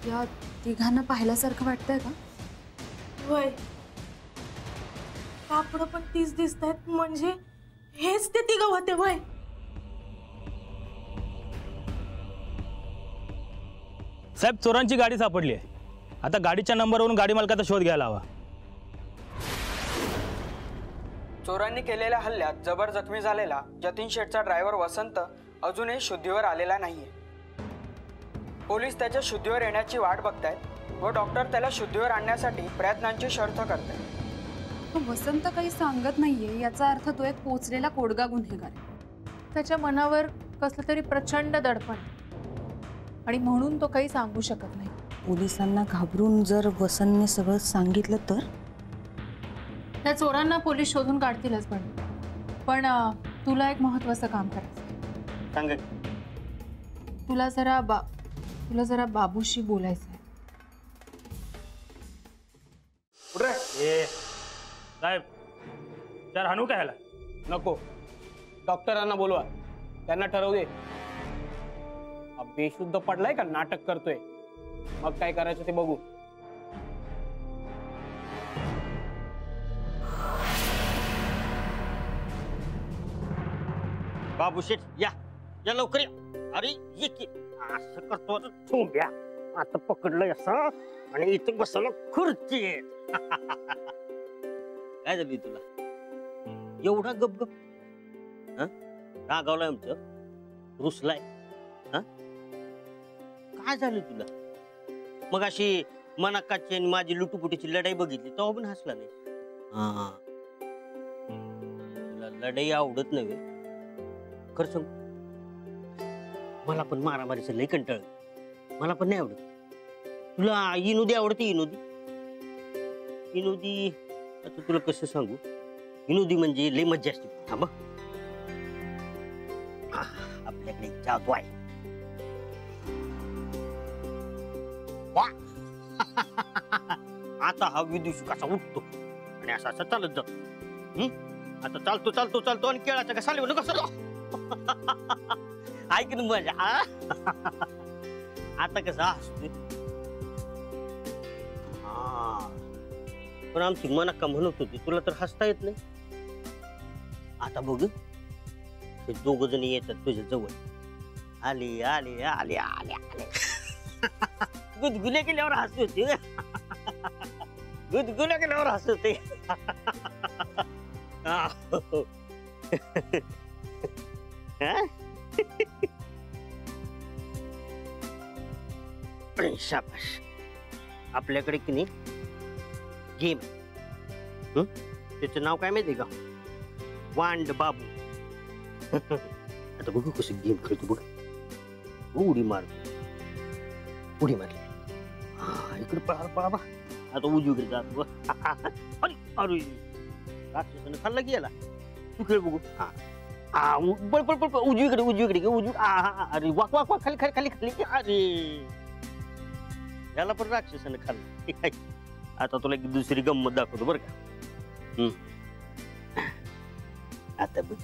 या तिघांना पाहिल्यासारखं वाटतंय का? होय, कापड पण तीच दिसतायत, म्हणजे हेच ते तिघ होते होय? साहेब, चोरांची गाडी सापडली आहे. आता गाडीच्या नंबरवरून गाडी मालकाचा शोध घ्यायला हवा. चोरांनी केलेल्या हल्ल्यात जबर जखमी झालेला जतीन शेठचा ड्रायव्हर वसंत अजूनही शुद्धीवर आलेला नाहीये. पोलीस त्याच्या शुद्धीवर येण्याची वाट बघतायत व डॉक्टर त्याला शुद्धीवर आणण्यासाठी प्रयत्नांची शर्थ करतायत. वसंत काही सांगत नाहीये याचा अर्थ तो एक पोचलेला कोडगा गुन्हेगार आहे. त्याच्या मनावर कसलं तरी प्रचंड दडपण आणि म्हणून तो काही सांगू शकत नाही. पोलिसांना घाबरून जर वसंतने सगळं सांगितलं तर त्या चोरांना पोलीस शोधून काढतीलच, पण तुला एक महत्त्वाचं काम करायचं. सांग. तुला जरा बाबूशी बोलायचं आहे. साहेब, चार हाणू काय ह्याला? नको, डॉक्टरांना बोलवा, त्यांना ठरवू दे. बेशुद्ध पडलाय का नाटक करतोय? मग काय करायचं ते बघू. बाबू शेठ, या या लवकर या. अरे ये की, असं करतो चोंब्या. आता पकडलंय असं आणि इथं बसायला खुर्ची आहे. काय झाली तुला एवढा गपगप? रागावलाय आमचं, रुसलाय? काय झालं तुला? मग अशी मनाकाची आणि माझी लुटुपुटीची लढाई बघितली तेव्हा पण हसला नाही. तुला लढाई आवडत नाही? खरं सांग, मला पण मारामारीचं लई कंटाळ, मला पण नाही आवडत. तुला इनोदी आवडते? इनोदी आता तुला कसं सांगू, इनोदी म्हणजे लई मज्जा असते. थांब, आपल्याकडे जादू आहे. आता हा विदुषी कसा उठतो आणि असा असा चालत जातो. आता चालतो चालतो चालतो आणि केळाच्या कसा लिहून कसं ऐक ना मजा. आता कसा असतो. पण आमची मनाका म्हणत होती तुला तर हसता येत नाही. आता बघ, हे दोघ जण येतात तुझ्या जवळ. आले आले आले आले आले गुदगुल्या केल्यावर हसत होते. गुदगुल्या केल्यावर हसत होते. शाबाश. आपल्याकडे की नाही गेम, त्याचं नाव काय माहितीये का? वांड बाबू. आता बघू कसं गेम खेळतो बघ. उडी मार, उडी मारली. इकडे पळा पळा बा. आता उजवीकडे जातो. अरे अरे, राक्षसानं खाल्ला की याला. तू खेळ बघू. पळ पळ पळ, उजवीकडे उजवीकडे उजवी. अरे वाक वाक वाक, खाली खाली खाली खाली. अरे याला पण राक्षसानं खाल्लं. आता तुला एक दुसरी गंमत दाखवतो बरं का. आता बघ,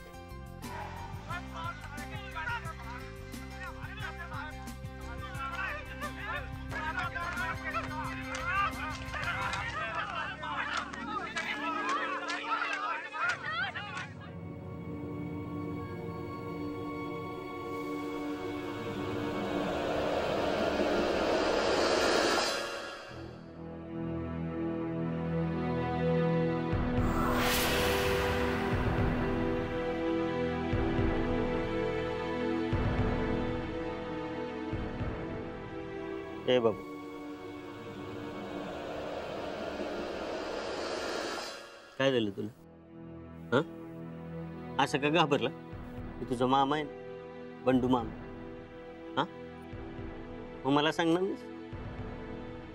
हे बाबू, काय झालं तुला? असं का घाबरला? तुझा मामा आहे, बंडू मामा. मग मला सांगणार नाहीस?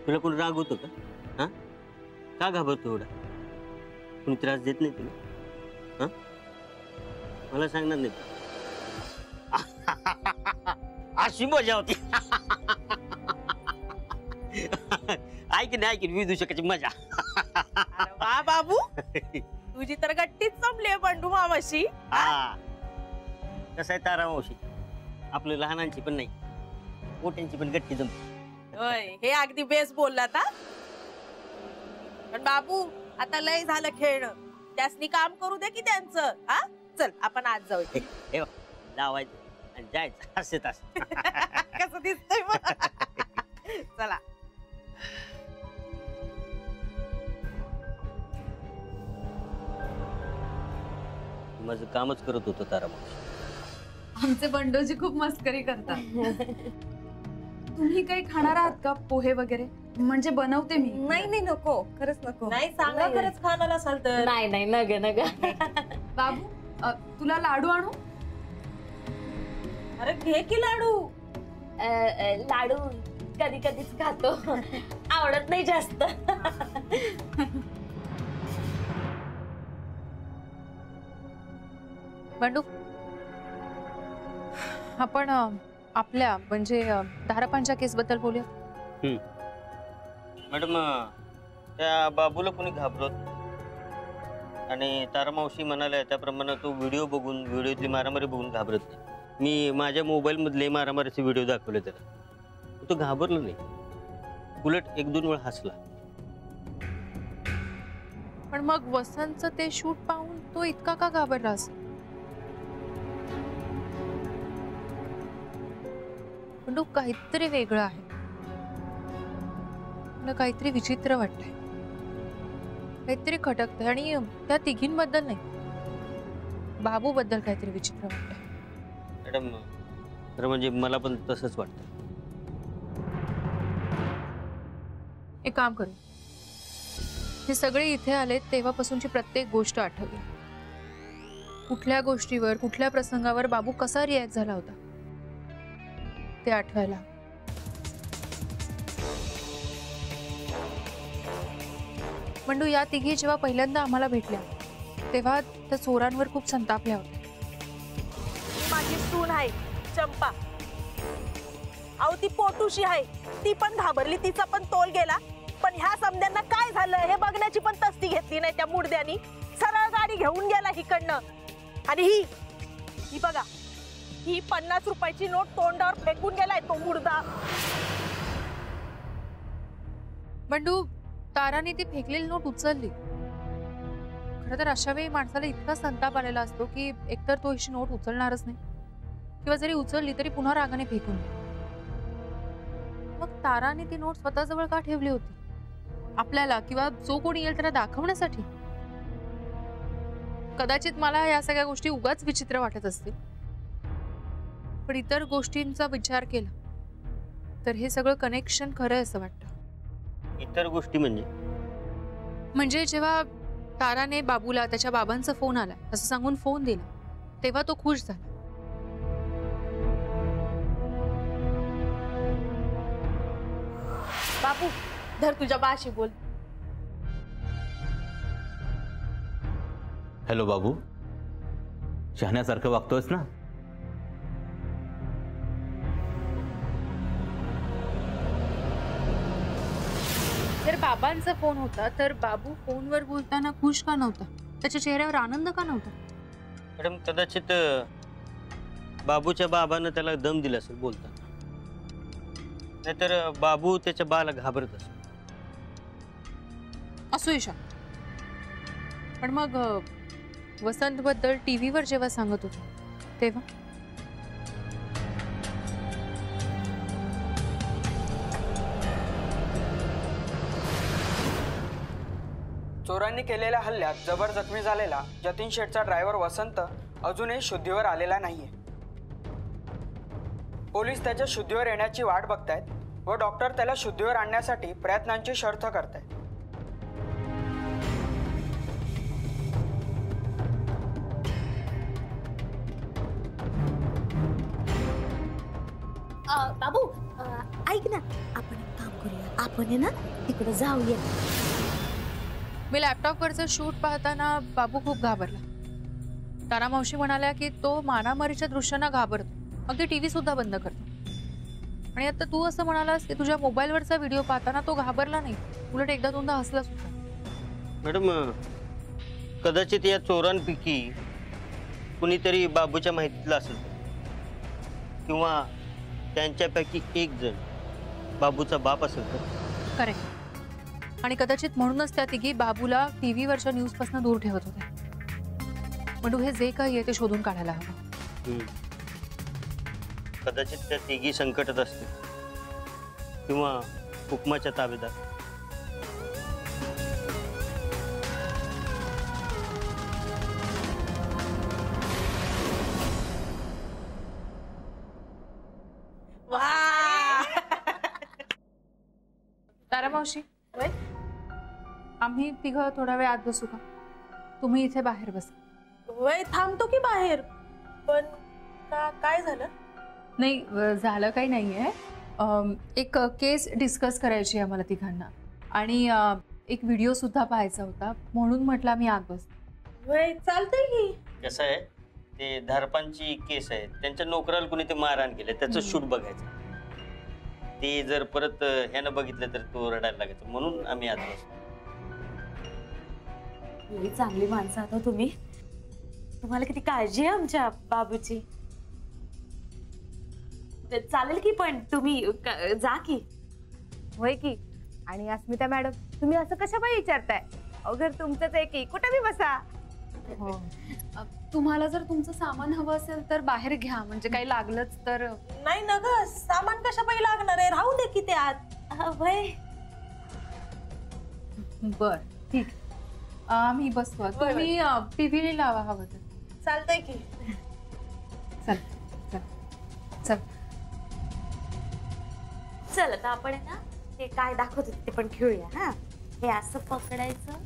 तुला कोणी राग होतो का? का घाबरतो एवढा? कोणी त्रास देत नाही तुला? मला सांगणार नाही? अशी मजा होती. ऐक विदूषकाची मजा. वा बाबू, तुझी तर गट्टीच जमली आहे बंडू मामाशी. कसं आहे तारा मावशी, आपल्या लहानांची पण नाही मोठ्यांची पण गट्टी जमते. होय हे अगदी बेस बोललात हा. पण बाबू आता लय झालं खेळणं, त्यासनी काम करू दे की त्यांचं. हा चल आपण आज जाऊ. हे बघ, लावायचं आणि जायचं असे तास. कसं दिसतंय मग. चला. माझं कामच करत होतं तारा मावशी. आमचे बंडोजी खूप मस्करी करतात. तुम्ही काही खाणार आहात का? पोहे वगैरे म्हणजे बनवते मी. नाही नाही नको, खरंच नको. नाही सांगा खरंच खाणार असाल तर. नाही नाही नग नग. बाबू तुला लाडू आणू? अरे घे की लाडू. लाडू कधी कधीच खातो, आवडत नाही जास्त. बंडू, आपण आपल्या म्हणजे धारापांच्या केस बद्दल बोलूया. मॅडम, त्या बाबूला कोणी घाबरत आणि तारा मावशी म्हणाल्या त्याप्रमाणे तो व्हिडिओ बघून, व्हिडिओतली मारामारी बघून घाबरत नाही. मी माझ्या मोबाईल मधले मारामारीचे व्हिडिओ दाखवले त्याला, तो घाबरला नाही, उलट 1-2 वेळा हसला. पण मग वसंतचं ते शूट पाहून तो इतका का घाबरला असेल? पण तो काहीतरी वेगळं आहे, मला काहीतरी विचित्र वाटतंय, काहीतरी खटकतंय. आणि त्या तिघींबद्दल नाही, बाबू बद्दल काहीतरी विचित्र वाटतंय. मॅडम, खरं म्हणजे मला पण तसंच वाटतं. एक काम करू, हे सगळे इथे आले तेव्हापासूनची प्रत्येक गोष्ट आठवली. कुठल्या गोष्टीवर, कुठल्या प्रसंगावर बाबू कसा रिॲक्ट झाला होता ते आठवायला. बंडू, या तिघी जेव्हा पहिल्यांदा आम्हाला भेटल्या तेव्हा त्या चोरांवर खूप संतापल्या होत्या. माझी सून आहे चंपा, अहो ती पोटूशी आहे, ती पण घाबरली, तिचा पण तोल गेला. पण ह्या समद्यांना काय झालं हे बघण्याची पण तस्ती घेतली नाही त्या मुडद्यानी. सरळ गाडी घेऊन गेला हिकडनं. आणि ही बघा, ही 50 रुपयाची नोट तोंडावर फेकून गेलाय तो मुर्दा. बंडू, ताराने ती फेकलेली नोट उचलली. खरं तर अशा वेळी माणसाला इतका संताप आलेला असतो की एकतर तो अशी नोट उचलणारच नाही, किंवा जरी उचलली तरी पुन्हा रागाने फेकून देईल. मग ताराने ती नोट स्वतःजवळ का ठेवली होती? आपल्याला किंवा जो कोणी येईल त्याला दाखवण्यासाठी? कदाचित मला या सगळ्या गोष्टी उगाच विचित्र वाटत असतील, पण इतर गोष्टींचा विचार केला तर हे सगळं कनेक्शन खरं असं वाटतं. इतर गोष्टी म्हणजे जेव्हा ताराने बाबूला त्याच्या बाबांचा फोन आला असं सांगून फोन दिला तेव्हा तो खुश झाला. बाबू धर तुझ्या बाशी बोल. हॅलो बाबू, शहाण्यासारखं वागतोयस ना? जर बाबांचा फोन होता तर बाबू फोनवर बोलताना खुश का नव्हता? त्याच्या चेहऱ्यावर आनंद का नव्हता? मॅडम, कदाचित बाबूच्या बाबानं त्याला दम दिला असेल बोलताना, नाहीतर बाबू त्याच्या बाला घाबरत असेल. असू शकतं. पण मग वसंत बद्दल टीव्हीवर जेव्हा सांगत होतो तेव्हा चोरांनी केलेल्या हल्ल्यात जबर जखमी झालेला जतीन शेठचा ड्रायव्हर वसंत अजूनही शुद्धीवर आलेला नाहीये. पोलीस त्याच्या शुद्धीवर येण्याची वाट बघतायत व डॉक्टर त्याला शुद्धीवर आणण्यासाठी प्रयत्नांची शर्थ करतायत. बाबू ऐक ना, आपण एक काम करूया, आपण आहे ना तिकडे जाऊया. मी लॅपटॉपवरचं शूट पाहताना बाबू खूप घाबरला. तारा मावशी म्हणाल्या की तो मारामारीच्या दृश्यांना घाबरतो, अगदी टीव्ही सुद्धा बंद करतो. आणि आता तू असं म्हणालास की तुझ्या मोबाईलवरचा व्हिडिओ पाहताना तो घाबरला नाही, उलट एकदा दोनदा हसला सुद्धा. मॅडम, कदाचित या चोरांपैकी कुणीतरी बाबूच्या माहितीतला असेल, किंवा त्यांच्यापैकी एक जण बाबूचा बाप असेल तर. करेक्ट. आणि कदाचित म्हणूनच त्या तिघी बाबूला टीव्हीवरच्या न्यूजपासून दूर ठेवत होत्या. बंडू, हे जे काही आहे ते शोधून काढायला हवं. कदाचित त्या तिघी संकटात असतील किंवा हुकमाच्या ताबेदार. तारा मावशी, आम्ही तिघं थोडा वेळ आत बसू का? तुम्ही इथे बाहेर बसा. वय थांबतो की बाहेर? पण काय झालं? नाही, झालं काही नाहीये. एक केस डिस्कस करायची आहे मला तिघांना, आणि एक व्हिडिओ सुद्धा पाहायचा होता, म्हणून म्हटलं मी आत बस. वय चालतंय की. कसं आहे, ते धारपांची केस आहे, त्यांच्या नोकराला कुणी ते मारहाण केलं, त्याचं शूट बघायचं. ते जर परत ह्यानं बघितलं तर तो रडायला लागायचं, म्हणून आम्ही आत बसतो. चांगली माणसं आता तुम्ही. तुम्हाला किती काळजी आहे आमच्या बाबूची. चालेल की, पण तुम्ही जा की. होय की. आणि अस्मिता मॅडम, तुम्ही असं कशा पाहिजे विचारताय? अगर तुमचंच आहे की, कुठे बी बसा. हो, तुम्हाला जर तुमचं सामान हवं असेल तर बाहेर घ्या, म्हणजे काही लागलंच तर. नाही ना ग, सामान कशा पाहिजे लागणार आहे, राहू दे की ते आत. वय बर, ठीक. आम्ही बसतो. तुम्ही टीव्ही लावा हवं तर. चालतंय की. चल चल चल. चल आता आपण आहे ना, ते काय दाखवत होते ते पण खेळूया. हा, हे असं पकडायचं.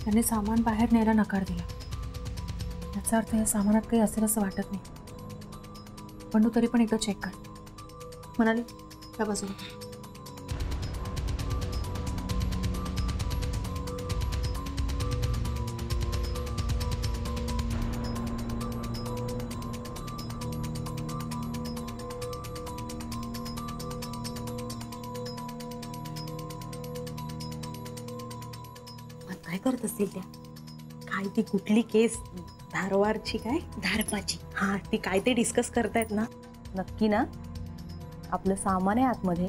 त्यांनी सामान बाहेर न्यायला नकार दिला. याचा अर्थ या सामानात काही असेल असं वाटत नाही. पण तू तरी पण एकदा चेक कर. म्हणाली त्या बाजूला. काय करत असतील त्या? काय ती कुठली केस? धारवारची काय? धारपाची. हा, ती काय ते डिस्कस करतायत ना? नक्की ना? आपलं सामान आहे आतमध्ये.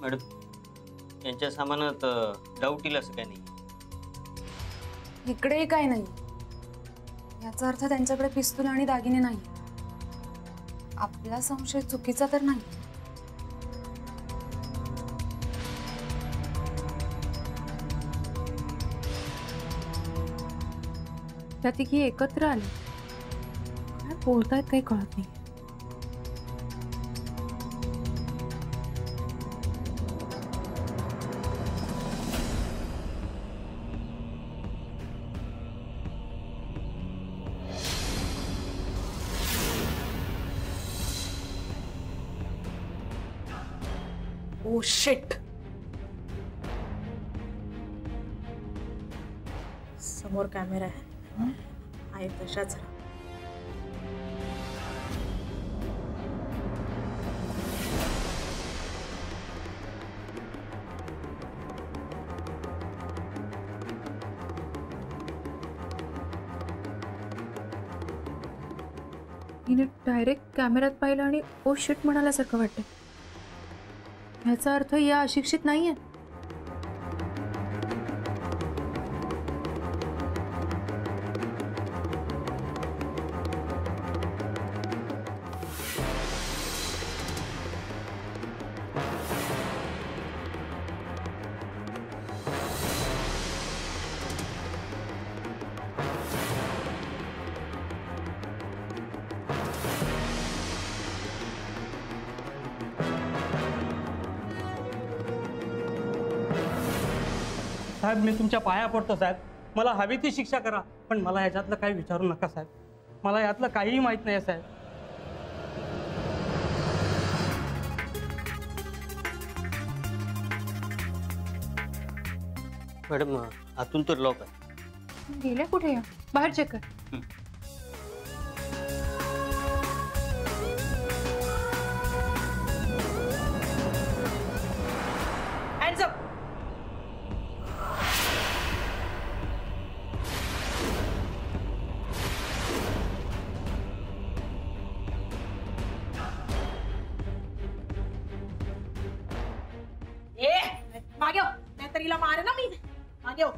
मॅडम, यांच्या सामानात डाऊट येईल असं काय नाही. इकडेही काय नाही. याचा अर्थ त्यांच्याकडे पिस्तूल आणि दागिने नाही. आपला संशय चुकीचा तर नाही. त्या तिघी एकत्र आले. काय बोलतायत काही कळत नाही. Oh shit. समोर कॅमेरा आहे तशाच. हिने डायरेक्ट कॅमेऱ्यात पाहिलं आणि ओ शिट म्हणाल्यासारखं वाटतं. ह्याचा अर्थ या अशिक्षित नाहीये. साहेब, मी तुमच्या पाया पडतो साहेब. मला हवी ती शिक्षा करा, पण मला ह्याच्यातलं काही विचारू नका साहेब. मला यातलं काहीही माहीत नाही साहेब. मॅडम आतून तर लॉक आहे. गेले कुठे? या बाहेर चेक कर. Hands up. मागे हो, नाहीतर हिला मारे ना मी. मागे हो.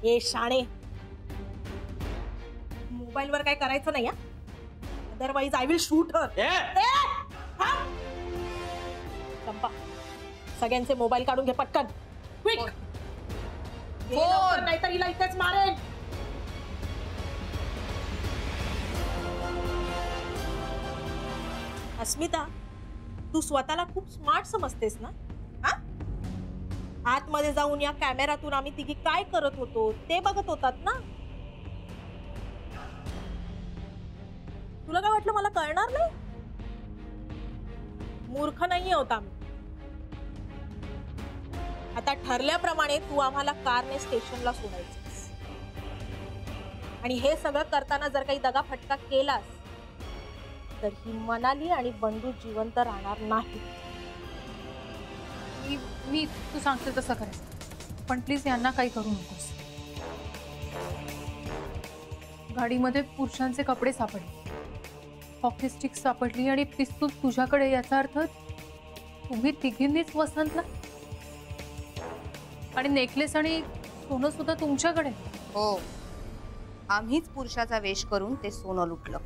ए शाणे, मोबाईल वर काय करायचं नाही, अदरवाईज आय विल शूट हर. चंपा, सगळ्यांचे मोबाईल काढून घे पटकन. क्विक. नाहीतर हिला इथेच मारेन. अस्मिता, तू स्वतःला खूप स्मार्ट समजतेस ना? हा? आतमध्ये जाऊन या कॅमेरातून आम्ही तिघी काय करत होतो ते बघत होतात ना? तुला काय वाटलं मला कळणार नाही? मूर्ख नाहीये होता आम्ही. आता ठरल्याप्रमाणे तू आम्हाला कारने स्टेशनला सोडायचंस, आणि हे सगळं करताना जर काही दगाफटका केलास तर ही मनाली आणि बंडू जिवंत राहणार नाही. मी तू सांगते तसं करायचं, पण प्लीज यांना काही करू नकोस. गाडीमध्ये पुरुषांचे कपडे सापडले, हॉकी स्टिक सापडली आणि पिस्तूल तुझ्याकडे. याचा अर्थ तुम्ही तिघींनीच वसंतला, आणि नेकलेस आणि सोनं सुद्धा तुमच्याकडे. हो, आम्हीच पुरुषाचा वेश करून ते सोनं लुटलं.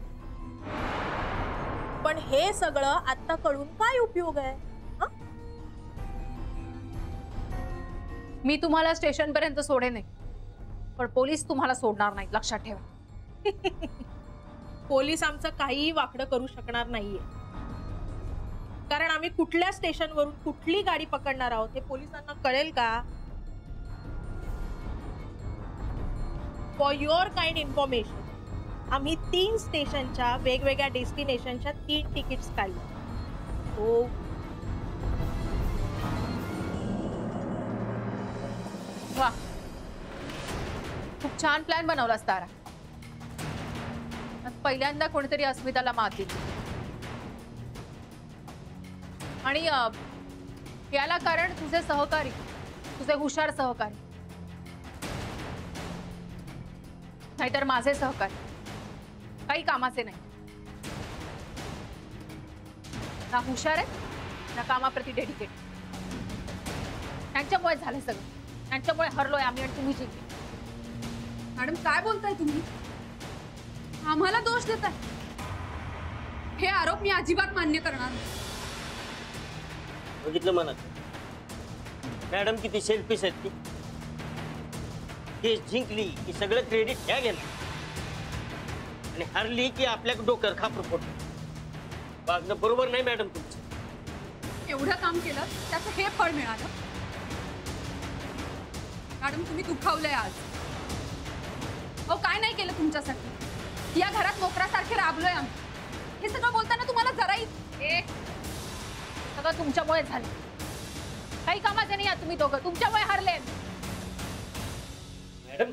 पण हे सगळं आता कळून काय उपयोग आहे? मी तुम्हाला स्टेशन पर्यंत सोडे नाही, पण पोलीस तुम्हाला सोडणार नाही, लक्षात ठेवा. पोलीस आमचं काहीही वाकडं करू शकणार नाहीये, कारण आम्ही कुठल्या स्टेशनवरून कुठली गाडी पकडणार आहोत हे पोलिसांना कळेल का? फॉर युअर काइंड इन्फॉर्मेशन, आम्ही 3 स्टेशनच्या वेगवेगळ्या डेस्टिनेशनच्या 3 तिकीट्स काढले. हो, वा, खूप छान प्लॅन बनवलास तारा. पहिल्यांदा कोणीतरी अस्मिताला मात दिली, आणि याला कारण तुझे सहकारी, तुझे हुशार सहकारी, नाहीतर माझे सहकारी काही कामाचे नाही. ना हुशार आहे ना कामाप्रती डेडिकेट. त्यांच्यामुळे झाले सगळं, त्यांच्यामुळे हरलोय आम्ही आणि तुम्ही जिंकले. मॅडम काय बोलताय तुम्ही? आम्हाला दोष देताय? हे आरोप मी अजिबात मान्य करणार नाही. बघितलं म्हणत मॅडम किती सेल्फिश आहेत ती. केस जिंकली की सगळं क्रेडिट ह्या गेलं, आणि हरली की आपल्या डोक्यावर खापर फोडलं. वागणं बरोबर नाही मॅडम तुमचं. एवढं काम केलं त्याचं हे फळ मिळालं. मॅडम तुम्ही दुखावलंय आज. अहो काय नाही केलं तुमच्यासाठी? या घरात नोकरासारखे राबलोय आम्ही. हे सगळं बोलताना तुम्हाला जराही सगळं तुमच्यामुळे झालं. काही कामाचे नाही आहात तुम्ही दोघं, तुमच्यामुळे हरले. मॅडम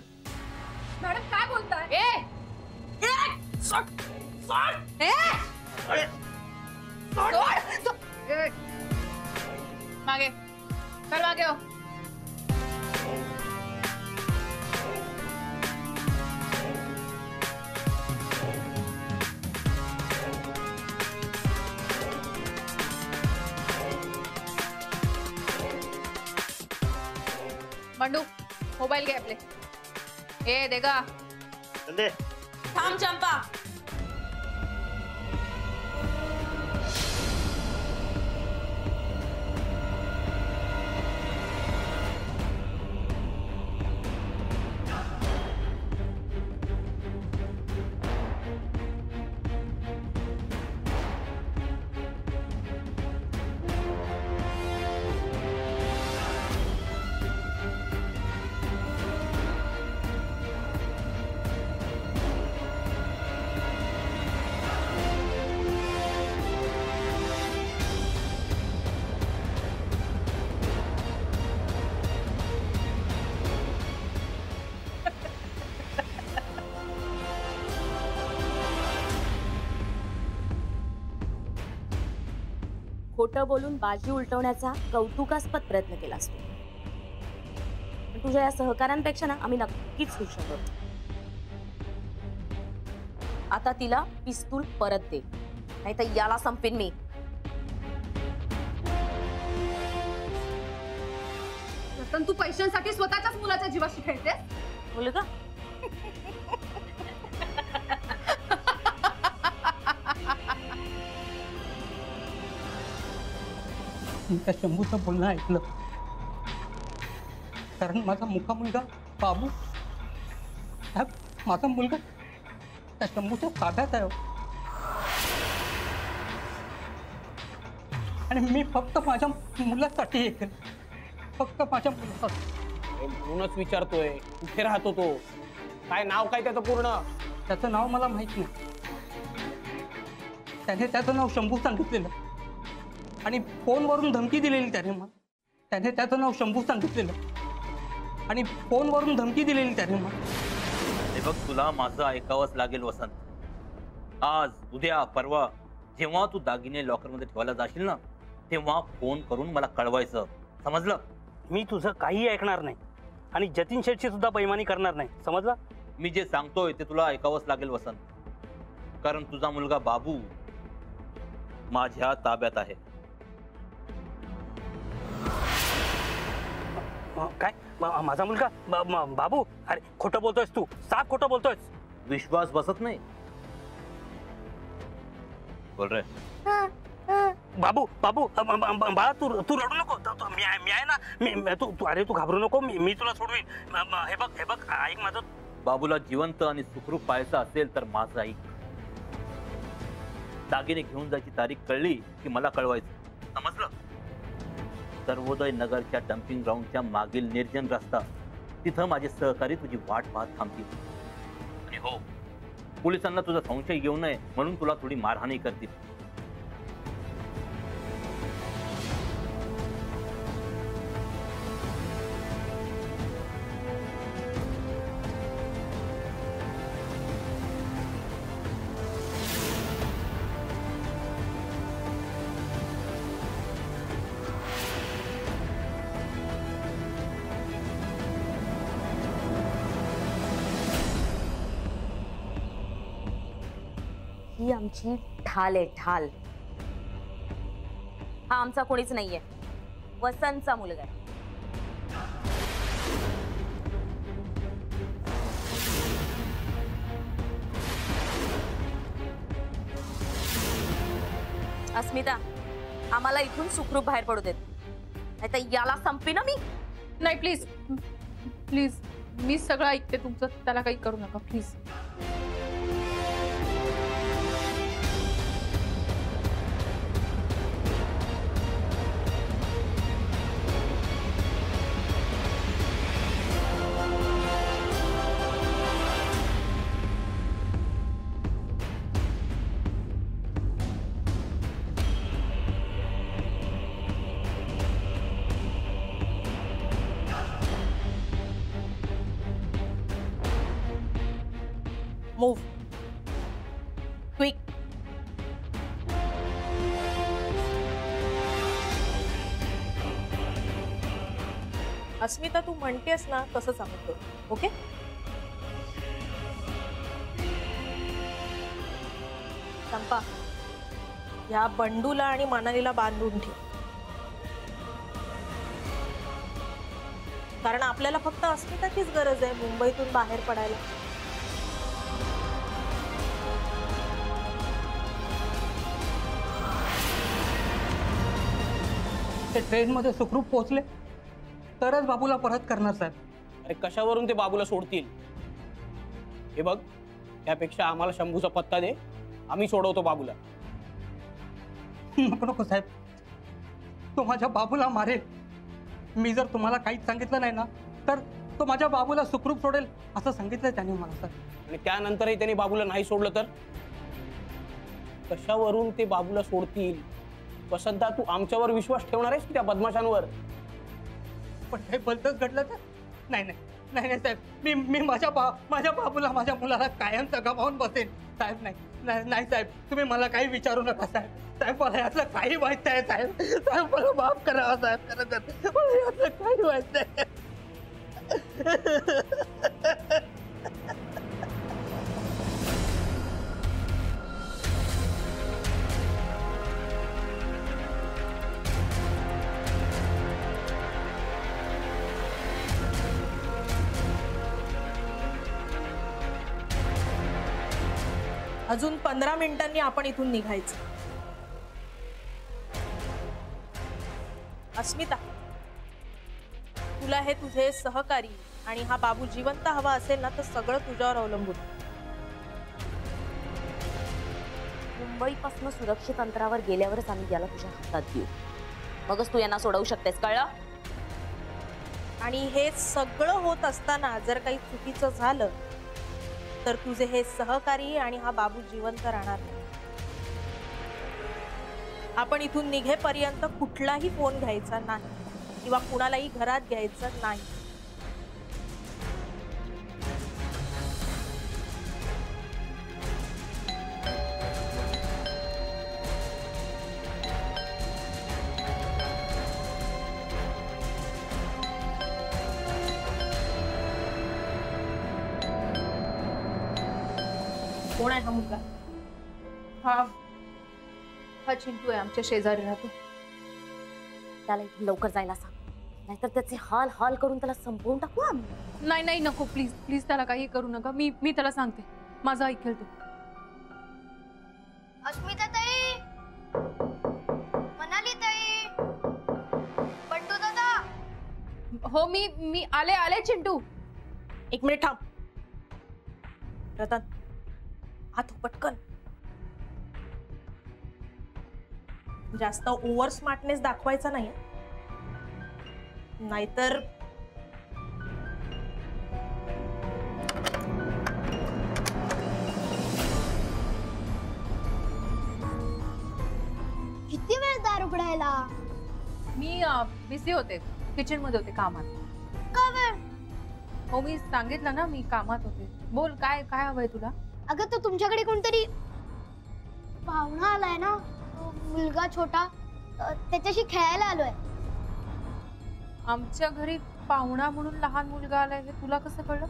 मॅडम काय बोलताय? मागे चल, मागे हो. बंडू मोबाईल घे आपले. ए देगा दे. थांब चंपा. खोटं बोलून बाजी उलटवण्याचा कौतुकास्पद प्रयत्न केला असतो. पण तुझ्या या सहकाऱ्यांपेक्षा ना आम्ही नक्कीच हुशार आहोत. आता तिला पिस्तूल परत दे, नाही तर याला संपेन मी. रतन, तू पैशांसाठी स्वतःच्याच मुलाच्या जीवाशी खेळतेस. मुलगा मी त्या शंभूचं बोलणं ऐकलं, कारण माझा मुका मुलगा बाबू हा माझा मुलगा त्या शंभूच्या ताब्यात आहे. आणि मी फक्त माझ्या मुलासाठी हे केलं, फक्त माझ्या मुलासाठी. म्हणूनच विचारतोय कुठे राहतो तो, काय नाव काय त्याचं पूर्ण? त्याचं नाव मला माहित नाही. त्याने त्याचं नाव शंभू सांगितलेलं आणि फोनवरून धमकी दिलेली त्याने त्याचं नाव शंभू सांगितलेलं आणि फोनवरून धमकी दिलेली त्याने हे बघ, तुला माझं ऐकावंच लागेल वसंत. आज उद्या परवा जेव्हा तू दागिने लॉकरमध्ये ठेवायला जाशील ना, तेव्हा फोन करून मला कळवायचं, समजलं? मी तुझं काही ऐकणार नाही आणि जतीन शेठची सुद्धा बेईमानी करणार नाही, समजलं? मी जे सांगतोय ते तुला ऐकावंच लागेल वसंत, कारण तुझा मुलगा बाबू माझ्या ताब्यात आहे. काय माझा मुलगा बाबू? अरे खोटं बोलतोयस तू, साफ खोटं बोलतोयस. विश्वास बसत नाही? बोल रे. बाबू बाळा, तू रडू नको. मी आहे ना. तू अरे तू घाबरू नको, मी तुला सोडवीन. हे बघ ऐक माझं. बाबूला जिवंत आणि सुखरूप पाहायचं असेल तर माझं ऐक. दागिने घेऊन जायची तारीख कळली की मला कळवायचं, समजलं? सर्वोदय नगरच्या डम्पिंग ग्राउंडच्या मागील निर्जन रस्ता, तिथं माझे सहकारी तुझी वाट पाहत थांबतील. आणि हो, पोलिसांना तुझा संशय येऊ नये म्हणून तुला थोडी मारहाणी करतील. ही आमची ढाल आहे, ढाल. हा आमचा कोणीच नाहीये, वसंतचा मुलगा आहे. अस्मिता, आम्हाला इथून सुखरूप बाहेर पडू देत, नाही तर याला संपी ना मी. नाही, प्लीज प्लीज, मी सगळं ऐकते तुमचं, त्याला काही करू नका प्लीज. Move quick. अस्मिता, तू म्हणतेस ना तसंच आम्ही करू, ओके? चंपा, ह्या बंडूला आणि मनालीला बांधून ठेव, कारण आपल्याला फक्त अस्मिताचीच गरज आहे मुंबईतून बाहेर पडायला. ते ट्रेनमध्ये सुखरूप पोहोचले तरच बाबूला परत करणार साहेब. अरे कशावरून ते बाबूला सोडतील? हे बघ, त्यापेक्षा आम्हाला शंभूचा पत्ता दे, आम्ही सोडवतो बाबूला. नको साहेब, तो माझ्या बाबूला मारेल. मी जर तुम्हाला काहीच सांगितलं नाही ना, तर तो माझ्या बाबूला सुखरूप सोडेल असं सांगितलंय त्याने मला साहेब. आणि त्यानंतरही त्यांनी बाबूला नाही सोडलं तर? कशावरून ते बाबूला सोडतील? वसंता, तू आमच्यावर विश्वास ठेवणार आहेस की त्या बदमाशांवर? पण काही भलतंच घडलं तर? नाही, नाही नाही साहेब, मी माझ्या बाबूला, माझ्या मुलाला कायमचा गमावून बसेन साहेब. नाही साहेब, तुम्ही मला काही विचारू नका साहेब. साहेब मला यातलं काही माहित नाही साहेब. साहेब मला माफ करा साहेब, खरं मला यातलं काही माहित नाही. अजून 15 मिनिटांनी आपण इथून निघायचं. अस्मिता, तुला हे तुझे सहकारी आणि हा बाबू जिवंत हवा असेल ना, तर सगळं तुझ्यावर अवलंबून. मुंबईपासून सुरक्षित अंतरावर गेल्यावरच आम्ही याला तुझ्या हातात देऊ, मगच तू यांना सोडवू शकतेस, कळलं? आणि हे सगळं होत असताना जर काही चुकीचं झालं तर तुझे हे सहकारी आणि हा बाबू जिवंत राहणार नाही. आपण इथून निघेपर्यंत कुठलाही फोन घ्यायचा नाही किंवा कुणालाही घरात घ्यायचं नाही. कोण आहे हा मुलगा? हा चिंटू आहे, आमच्या शेजारी राहतो. त्याला इथून लवकर जायला सांग, नाहीतर त्याचे हाल हाल करून त्याला संपवून टाकू आम्ही. नाही नको, प्लीज प्लीज त्याला काही करू नका. मी त्याला सांगते, माझा ऐकेल तो. अस्मिता ताई, मनाली ताई, बंडू दादा. हो मी आले चिंटू. 1 मिनिट थांब. रतन, हात पटकन. जास्त ओव्हर स्मार्टनेस दाखवायचा नाही, नाहीतर किती वेळ दार उघडायला? मी बिझी होते, किचन मध्ये होते कामात. का वेळ? हो मी सांगितलं ना, मी कामात होते. बोल, काय हवंय तुला? अगं तो तुमच्याकडे कोणतरी पाहुणा आलाय ना, मुलगा छोटा, त्याच्याशी खेळायला आलोय. आमच्या घरी पाहुणा म्हणून लहान मुलगा आलाय हे तुला कसं कळलं?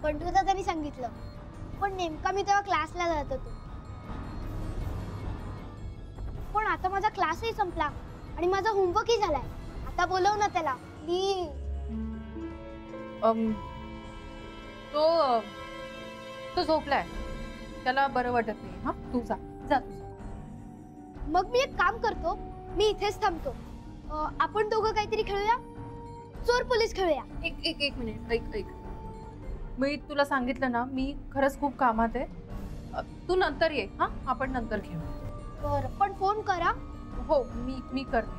बंडू दादांनी सांगितलं, पण नेमका मी तेव्हा क्लासला जात होतो. पण आता माझा क्लासही संपला आणि माझा होमवर्कही झालाय. आता बोलव ना त्याला प्लीज. तो झोपलाय, त्याला बरं वाटत नाही. हा तू जा. मग मी एक काम करतो, मी इथेच थांबतो. आपण दोघं काहीतरी खेळूया, चोर पोलीस खेळूया. एक मिनिट, ऐक. मी तुला सांगितलं ना, मी खरंच खूप कामात आहे. तू नंतर ये. हा आपण नंतर खेळू. बरं, पण फोन करा. हो मी करते.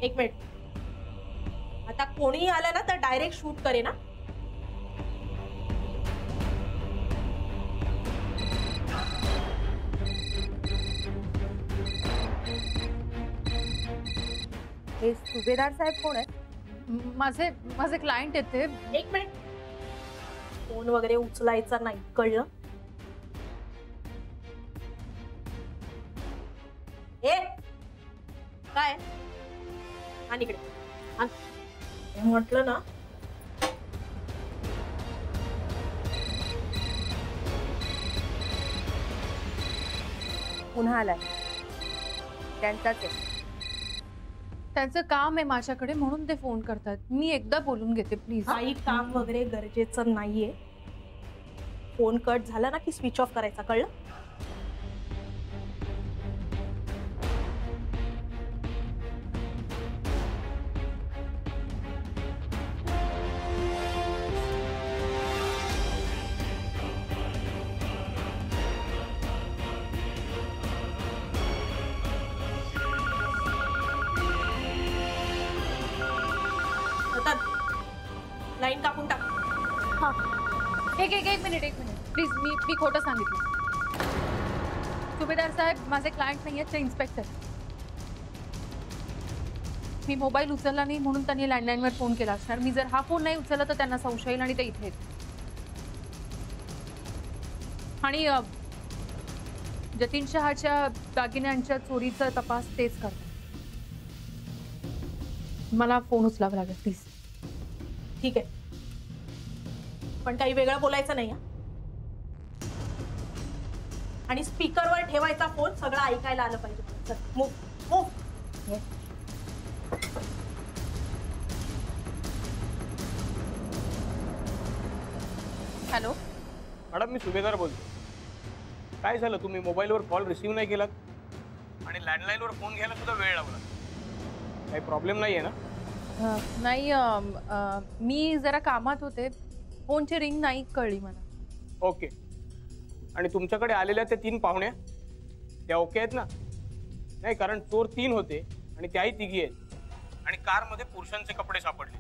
एक मिनिट. आता कोणीही आलं ना तर डायरेक्ट शूट करे ना. हे सुभेदार साहेब कोण आहेत? माझे क्लायंट आहेत ते. 1 मिनिट. फोन वगैरे उचलायचा नाही, कळलं? ए काय आणि इकडे म्हटलं ना. पुन्हा आलाय, त्यांचाच आहे. त्यांचं काम आहे माझ्याकडे म्हणून ते फोन करतात. मी एकदा बोलून घेते प्लीज. काही काम वगैरे गरजेचं नाहीये. फोन कट झाला ना की स्विच ऑफ करायचा, कळलं? लाईन कापून टाक. एक मिनिट प्लीज, मी खोटं सांगितलं. सुभेदार साहेब, माझे क्लायंट नाही आहेत, ते इन्स्पेक्टर. मी मोबाईल उचलला नाही म्हणून त्यांनी लँडलाईनवर फोन केला असणार. मी जर हा फोन नाही उचलला तर त्यांना संशय येईल आणि ते इथे आहेत. आणि जतीन शहाच्या दागिन्यांच्या चोरीचा तपास तेच करतात. मला फोन उचलावा लागेल प्लीज. ठीक आहे, पण काही वेगळं बोलायचं नाही. आणि स्पीकरवर ठेवायचा फोन, सगळं ऐकायला आलं पाहिजे. चल, मूव मूव. हॅलो मॅडम, मी सुभेदार बोलतो. काय झालं, तुम्ही मोबाईलवर कॉल रिसीव्ह नाही केलात आणि लँडलाईनवर फोन घ्यायला सुद्धा वेळ लावला. काही प्रॉब्लेम नाही आहे ना? नाही, मी जरा कामात होते, फोनची रिंग नाही कळली मला. ओके. आणि तुमच्याकडे आलेल्या ते 3 पाहुण्या, त्या ओके आहेत ना? नाही, कारण चोर 3 होते आणि त्याही तिघी आहेत. आणि कारमध्ये पुरुषांचे कपडे सापडले.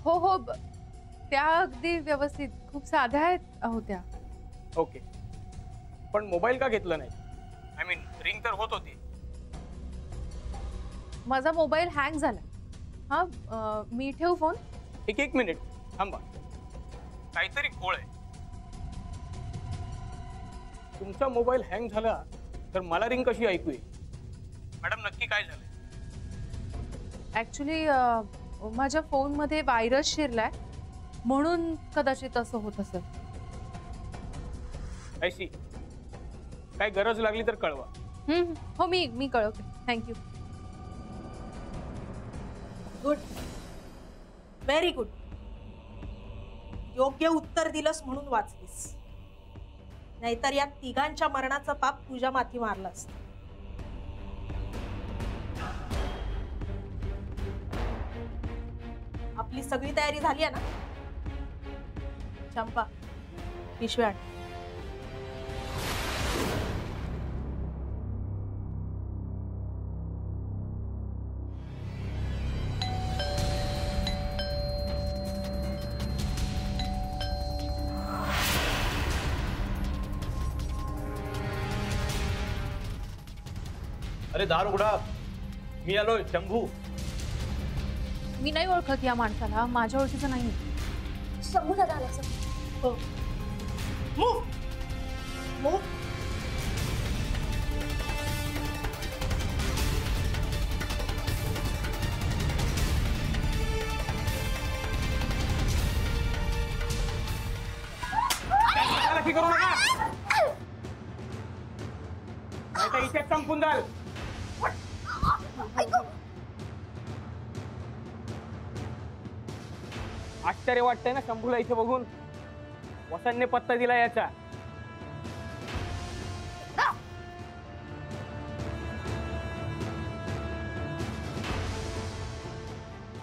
हो, त्या अगदी व्यवस्थित, खूप साध्या होत्या. ओके, पण मोबाईल का घेतला नाही? आय मीन, रिंग तर होत होती. माझा मोबाईल हँग झाला. हा, मी ठेवू फोन? एक मिनिट थांबा, काहीतरी घोळ आहे. तुमचा मोबाईल हँग झाला तर मला रिंग कशी ऐकू येईल? मॅडम, नक्की काय झालं? ऍक्च्युली माझ्या फोनमध्ये व्हायरस शिरलाय, म्हणून कदाचित असं होत असेल. ऐसी काय गरज लागली तर कळवा. हो, मी कळवते. थँक्यू. Good, very good. योग्य उत्तर दिलंस म्हणून वाचलीस, नाहीतर या तिघांच्या मरणाचं पाप तुझ्या माथी मारलं असतं. आपली सगळी तयारी झाली आहे ना? चंपा, पिशव्या आण. अरे दार उघडा, मी आलोय. शंभू, मी नाही ओळखत या माणसाला, माझ्या ओळखीचं नाही. शंभू दादा आला सर. हो, मूव मूव. करू नका, नाही तर इथेच संपून जाल. आश्चर्य वाटतंय ना शंभूला इथे बघून? वसंतने पत्ता दिला याचा.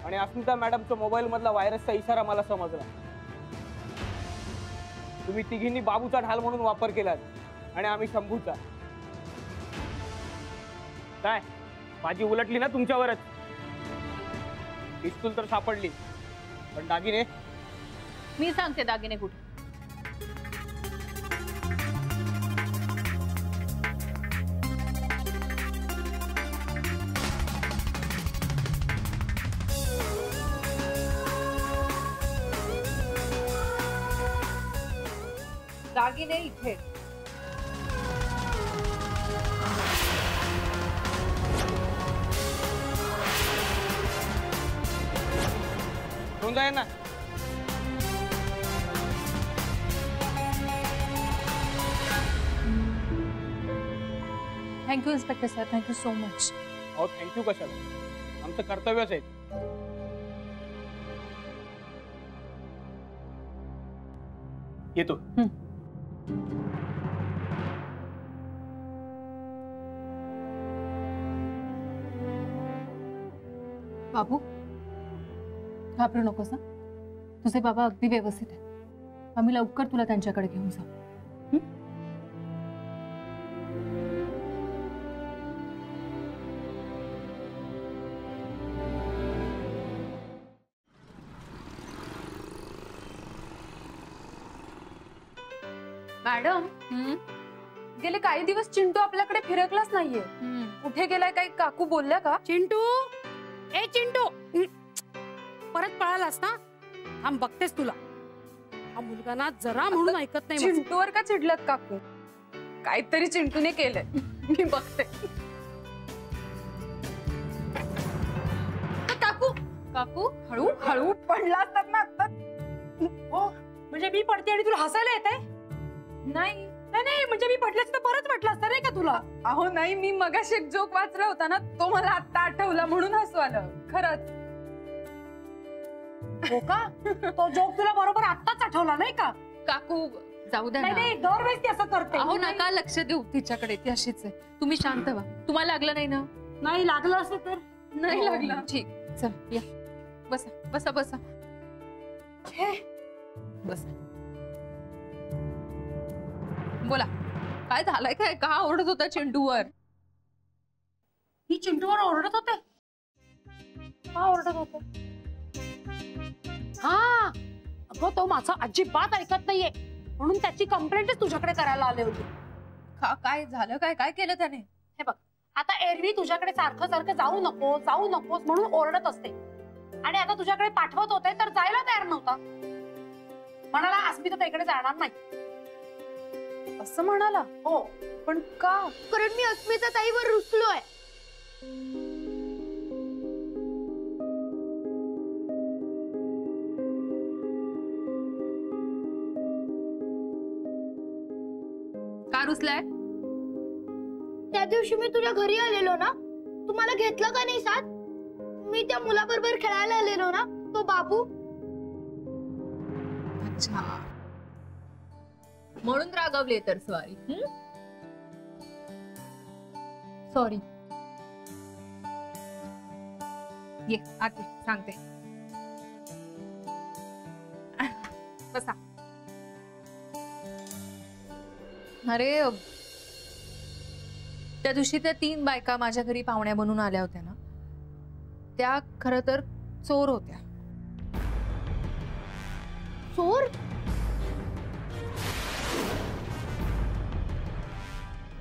आणि अस्मिता मॅडमच्या मोबाईल मधला व्हायरसचा इशारा मला समजला. तुम्ही तिघींनी बाबूचा ढाल म्हणून वापर केलात आणि आम्ही शंभूचा. काय माझी उलटली ना तुमच्यावरच? पिस्तूल तर सापडली, पण दागिने? मी सांगते दागिने कुठे. दागिने इथे. घेऊन जाय ना. Thank you inspector sir, thank you so much. अहो, थँक्यू कशाला, आमचं कर्तव्यच आहे. येतो. बाबू, घाबरू नकोस ना, तुझे बाबा अगदी व्यवस्थित आहे. आम्ही लवकर तुला त्यांच्याकडे घेऊन जाऊ. मॅडम गेले काही दिवस चिंटू आपल्याकडे फिरकलाच नाहीये. कुठे गेलाय काही काकू बोलल्या का? चिंटू, ए चिंटू, परत पळालास ना? थांब बघतेस तुला. हा मुलगा ना जरा म्हणून ऐकत नाही. चिंटूवर का चिडलात काकू? काहीतरी चिंटूने केलंय. मी बघते. काकू काकू हळू हळू पडला असतात ना आता. हो म्हणजे मी पडते आणि तुला हसायला येत आहे? नाही नाही म्हणजे मी पडल्याच तर परत म्हटलं असतं नाही का तुला? अहो नाही, मी मगाशी एक जोक वाचला होता ना, तो मला आता आठवला म्हणून हसू आलं. खरंच. हो का? तो जोक तुला बरोबर आत्ताच आठवला नाही का? काकू जाऊ द्या नाही नाही, दरवेळेस ती असं करते. अहो नका लक्ष देऊ तिच्याकडे, ती अशीच आहे. तुम्ही शांत व्हा. तुम्हाला लागलं नाही ना? नाही लागलं असं तर नाही लागलं. ठीक, चल या बसा बसा बसा बसा. बोला काय झालंय? काय का ओरडत होता चिंटूवर? ही चिंटूवर ओरडत होते? का ओरडत होते? हा अगं तो माझं अजिबात ऐकत नाहीये म्हणून त्याची कंप्लेंटच तुझ्याकडे करायला आले होते. काय झालं? काय काय केलं त्याने? हे बघ, आता एरवी तुझ्याकडे सारखं सारखं जाऊ नकोस म्हणून ओरडत असते आणि आता तुझ्याकडे पाठवत होते तर जायला तयार नव्हता. म्हणाला अस्मिता ताईकडे जाणार नाही. असं म्हणाला? हो. पण का? कारण मी अस्मिता ताईवर रुसलोय. का रुसलाय? त्या दिवशी मी तुझ्या घरी आलेलो ना, तू मला घेतलं का नाही साथ? मी त्या मुलाबरोबर खेळायला आलेलो ना, तो बाबू. अच्छा म्हणून रागवले तर सॉरी. सॉरी. ये आते सांगते. बसा. अरे त्या दिवशी त्या 3 बायका माझ्या घरी पाहुण्या बनून आल्या होत्या ना, त्या खरं तर चोर होत्या. चोर?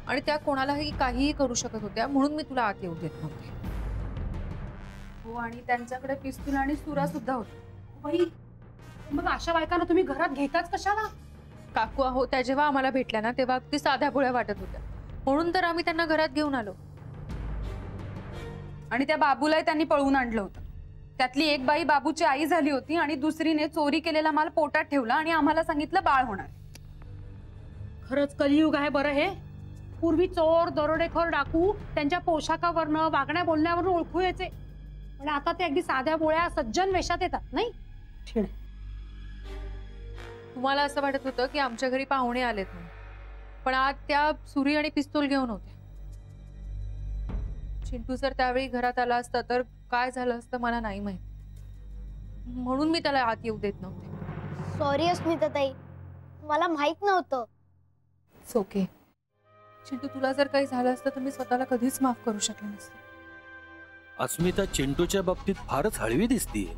आणि त्या कोणालाही काहीही करू शकत होत्या म्हणून मी तुला आत येऊ देत नव्हते. हो आणि त्यांच्याकडे पिस्तूल आणि सुरा सुद्धा होता. बाई मग अशा बायकांना तुम्ही घरात घेताच कशाला? काकू आहो त्या जेव्हा आम्हाला भेटल्या ना तेव्हा अगदी साध्या भोळ्या वाटत होत्या म्हणून तर आम्ही त्यांना घरात घेऊन आलो. आणि त्या बाबूलाही त्यांनी पळवून आणलं होतं. त्यातली एक बाई बाबूची आई झाली होती आणि दुसरीने चोरी केलेला माल पोटात ठेवला आणि आम्हाला सांगितलं बाळ होणार. खरंच कलियुग आहे बरं हे. पूर्वी चोर दरोडेखोर डाकू त्यांच्या पोशाखावरनं वागण्या बोलण्यावरून ओळखू यायचे पण आता ते अगदी साध्या बोळ्या सज्जन वेशात येतात नाही. तुम्हाला असं वाटत होतं की आमच्या घरी पाहुणे आलेत म्हणून, पण आज त्या सुरी आणि पिस्तूल घेऊन होत्या. चिंटू सर त्यावेळी घरात आला असता तर काय झालं असतं मला नाही माहित, म्हणून मी त्याला आत येऊ देत नव्हते. सॉरी अस्मिता ताई, मला माहित नव्हतं. ओके चिंटू, तुला जर काही झालं असतं तर मी स्वतःला कधीच माफ करू शकले नसते. अस्मिता चिंटूच्या बाबतीत फारच हळवी दिसतीये.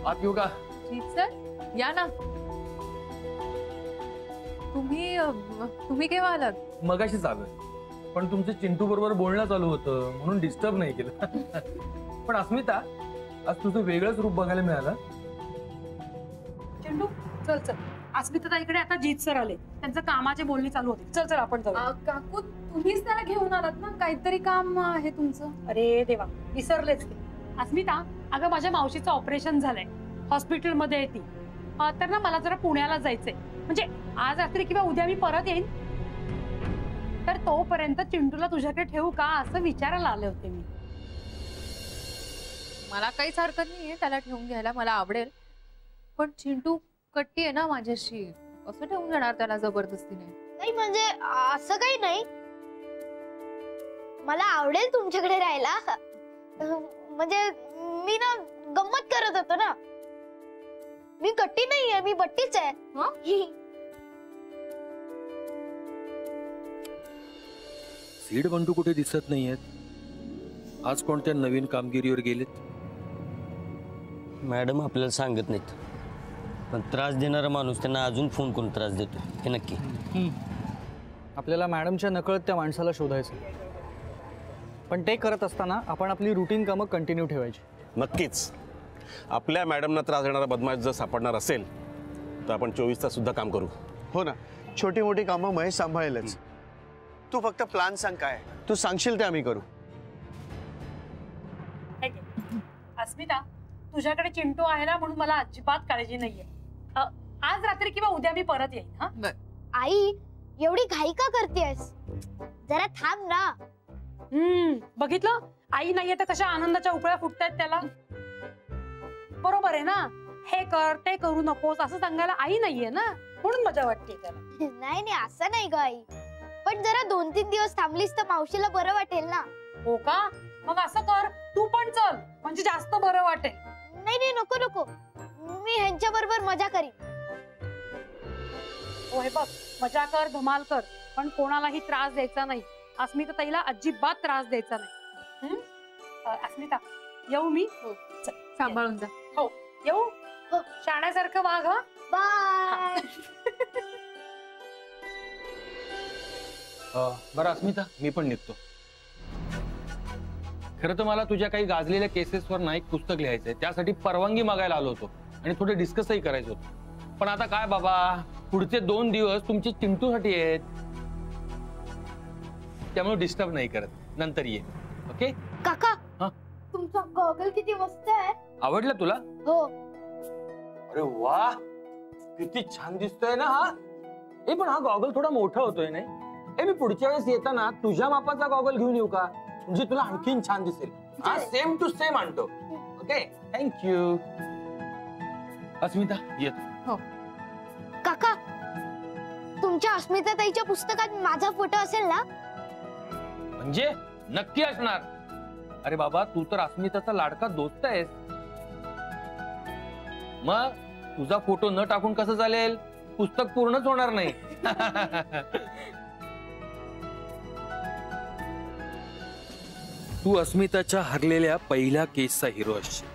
आत येऊ का? जीत सर या ना. तुम्ही केव्हा आलात? मगाशीच आलोय, पण तुमचं चिंटू बरोबर बोलणं चालू होतं म्हणून डिस्टर्ब नाही केलं. पण अस्मिता, आज तुझं वेगळंच रूप बघायला मिळालं. चिंटू चल चल, अस्मिता ताईकडे आता जीत सर आले, त्यांचं कामाचे बोलणी चालू होते. चल चल आपण जाऊ. काकू तुम्हीच त्याला घेऊन आलात ना, काहीतरी काम आहे तुमचं. अरे देवा विसरलेच ते. अस्मिता अगं माझ्या मावशीचं ऑपरेशन झालंय, हॉस्पिटलमध्ये आहे ती. तर ना मला जरा पुण्याला जायचंय, म्हणजे आज रात्री किंवा उद्या मी परत येईन. तर तोपर्यंत चिंटूला तुझ्याकडे ठेवू का असं विचारायला आले होते मी. मला काहीच हरकत नाहीये त्याला ठेवून घ्यायला, मला आवडेल. पण चिंटू कट्टी आहे ना माझ्याशी, कसं ठेवून जाणार त्याला जबरदस्तीने? नाही म्हणजे असं काही नाही, मला आवडेल तुमच्याकडे राहायला. म्हणजे मी ना गंमत करत होतो ना. मी कट्टी नाहीये, मी बट्टीच आहे. सीड बंडू कुठे दिसत नाहीयेत. आज कोणत्या नवीन कामगिरीवर गेलेत? मॅडम आपल्याला सांगत नाहीत, पण त्रास देणारा माणूस त्यांना अजून फोन करून त्रास देतो हे नक्की. आपल्याला मॅडमच्या नकळत त्या माणसाला शोधायचं, पण ते करत असताना आपण आपली रुटीन कामं कंटिन्यू ठेवायची. नक्कीच. आपल्या मॅडमना त्रास देणारा बदमाश जर सापडणार असेल तर आपण 24 तास सुद्धा काम करू. हो ना, छोटी मोठी कामं महेश सांभाळेलच. तू फक्त प्लॅन सांग काय तू सांगशील ते आम्ही करू. अस्मिता, तुझ्याकडे चिंटू आहे ना म्हणून मला अजिबात काळजी नाहीये. आज रात्री किंवा उद्या मी परत येईन. हा आई एवढी घाई का करतेस? जरा थांब ना. बघितलं, आई नाहीये तर कशा आनंदाच्या उपळ्या फुटतायत त्याला. बरोबर आहे ना, हे कर ते करू नकोस असं सांगायला आई नाहीये ना, म्हणून मजा वाटते त्याला. नाही नाही असं नाही ग आई, पण जरा 2-3 दिवस थांबलीस तर मावशीला बरं वाटेल ना. हो का? मग असं कर, तू पण चल, म्हणजे जास्त बरं वाटेल. नाही नाही नको नको, मी ह्यांच्या बरोबर मजा करीन. हो हे बघ, मजा कर धमाल कर, पण कोणालाही त्रास द्यायचा नाही. अस्मिता ताईला अजिबात त्रास द्यायचा नाही. अस्मिता येऊ मी? सांभाळून जा. हो येऊ. शाण्यासारखं वाघ. हा बाय. बरं अस्मिता, मी पण निघतो. खरं तर मला तुझ्या काही गाजलेल्या केसेसवर ना एक पुस्तक लिहायचंय, त्यासाठी परवानगी मागायला आलो होतो आणि थोडे डिस्कसही करायचं होतं. पण आता काय बाबा, पुढचे 2 दिवस तुमचे चिंटूसाठी आहेत, त्यामुळे डिस्टर्ब नाही करत. नंतर ये. ओके काका? हा? तुमचा गॉगल किती मस्त आहे. आवडलं तुला? हो. अरे वा, किती छान दिसतोय ना हा. ए पण हा गॉगल थोडा मोठा होतोय नाही? ए मी पुढच्या वेळेस येताना तुझ्या मापाचा गॉगल घेऊन येऊ का? म्हणजे तुला आणखीन छान दिसेल. हा सेम टू सेम आणतो. Okay thank you. अस्मिता येतो. हो. काका, तुमच्या अस्मिता ताईच्या पुस्तकात माझा फोटो असेल ना? म्हणजे नक्की असणार. अरे बाबा, तू तर अस्मिताचा लाडका दोस्त आहेस. मग तुझा फोटो न टाकून कसं चालेल? पुस्तक पूर्णच होणार नाही. तू अस्मिताच्या हरलेल्या पहिल्या केसचा हिरो असशील.